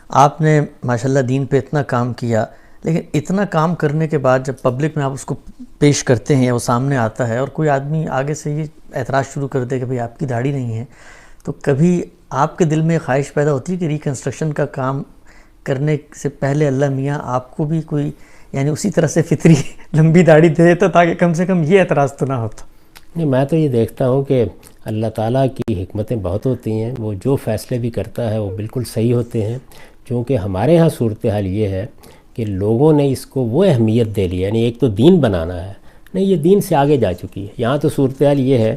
آپ نے ماشاءاللہ دین پہ اتنا کام کیا، لیکن اتنا کام کرنے کے بعد جب پبلک میں آپ اس کو پیش کرتے ہیں یا وہ سامنے آتا ہے اور کوئی آدمی آگے سے یہ اعتراض شروع کر دے کہ بھئی آپ کی داڑھی نہیں ہے، تو کبھی آپ کے دل میں یہ خواہش پیدا ہوتی ہے کہ ریکنسٹرکشن کا کام کرنے سے پہلے اللہ میاں آپ کو بھی کوئی یعنی اسی طرح سے فطری لمبی داڑھی دے دیتا تاکہ کم سے کم یہ اعتراض تو نہ ہوتا؟ نہیں، میں تو یہ دیکھتا ہوں کہ اللہ تعالیٰ کی حکمتیں بہت ہوتی ہیں، وہ جو فیصلے بھی کرتا ہے وہ بالکل صحیح ہوتے ہیں، چونکہ ہمارے ہاں صورتحال یہ ہے کہ لوگوں نے اس کو وہ اہمیت دے لی، یعنی ایک تو دین بنانا ہے، نہیں یہ دین سے آگے جا چکی ہے۔ یہاں تو صورتحال یہ ہے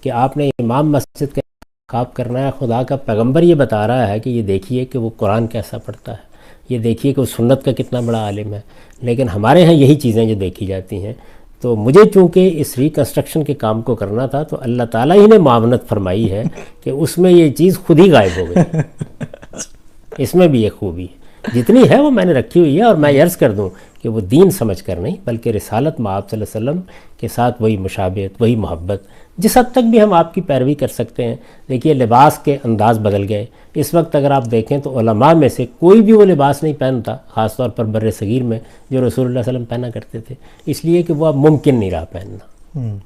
کہ آپ نے امام مسجد کا انتخاب کرنا ہے، خدا کا پیغمبر یہ بتا رہا ہے کہ یہ دیکھیے کہ وہ قرآن کیسا پڑھتا ہے، یہ دیکھیے کہ وہ سنت کا کتنا بڑا عالم ہے، لیکن ہمارے ہاں یہی چیزیں جو دیکھی جاتی ہیں۔ تو مجھے چونکہ اس ریکنسٹرکشن کے کام کو کرنا تھا تو اللہ تعالیٰ ہی نے معاونت فرمائی ہے کہ اس میں یہ چیز خود ہی غائب ہو گئی۔ اس میں بھی ایک خوبی ہے، جتنی ہے وہ میں نے رکھی ہوئی ہے، اور میں عرض کر دوں کہ وہ دین سمجھ کر نہیں بلکہ رسالت مآب صلی اللہ علیہ وسلم کے ساتھ وہی مشابہت، وہی محبت، جس حد تک بھی ہم آپ کی پیروی کر سکتے ہیں۔ دیکھیے لباس کے انداز بدل گئے، اس وقت اگر آپ دیکھیں تو علماء میں سے کوئی بھی وہ لباس نہیں پہنتا، خاص طور پر بر صغیر میں، جو رسول اللہ صلی اللہ علیہ وسلم پہنا کرتے تھے، اس لیے کہ وہ اب ممکن نہیں رہا پہننا،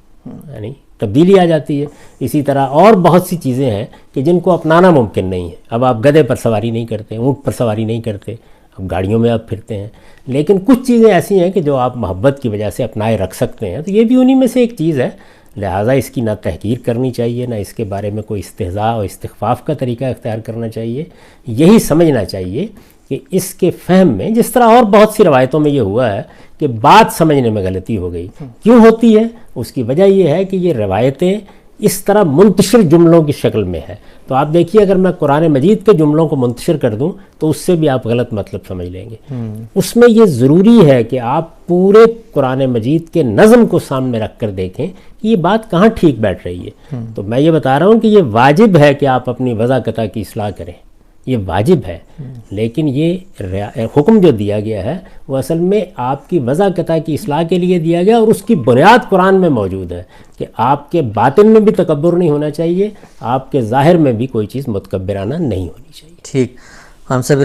یعنی تبدیلی آ جاتی ہے۔ اسی طرح اور بہت سی چیزیں ہیں کہ جن کو اپنانا ممکن نہیں ہے۔ اب آپ گدھے پر سواری نہیں کرتے، اونٹ پر سواری نہیں کرتے، اب گاڑیوں میں آپ پھرتے ہیں، لیکن کچھ چیزیں ایسی ہیں کہ جو آپ محبت کی وجہ سے اپنائے رکھ سکتے ہیں، تو یہ بھی انہی میں سے ایک چیز ہے۔ لہٰذا اس کی نہ تحقیر کرنی چاہیے، نہ اس کے بارے میں کوئی استہزاء اور استخفاف کا طریقہ اختیار کرنا چاہیے۔ یہی سمجھنا چاہیے کہ اس کے فہم میں، جس طرح اور بہت سی روایتوں میں یہ ہوا ہے کہ بات سمجھنے میں غلطی ہو گئی، کیوں ہوتی ہے؟ اس کی وجہ یہ ہے کہ یہ روایتیں اس طرح منتشر جملوں کی شکل میں ہے۔ تو آپ دیکھیے اگر میں قرآن مجید کے جملوں کو منتشر کر دوں تو اس سے بھی آپ غلط مطلب سمجھ لیں گے۔ اس میں یہ ضروری ہے کہ آپ پورے قرآن مجید کے نظم کو سامنے رکھ کر دیکھیں کہ یہ بات کہاں ٹھیک بیٹھ رہی ہے۔ تو میں یہ بتا رہا ہوں کہ یہ واجب ہے کہ آپ اپنی وضاقتہ کی اصلاح کریں، یہ واجب ہے، لیکن یہ حکم جو دیا گیا ہے وہ اصل میں آپ کی وضاقتہ کی اصلاح کے لیے دیا گیا، اور اس کی بنیاد قرآن میں موجود ہے کہ آپ کے باطن میں بھی تکبر نہیں ہونا چاہیے، آپ کے ظاہر میں بھی کوئی چیز متکبرانہ نہیں ہونی چاہیے۔ ٹھیک، ہم سب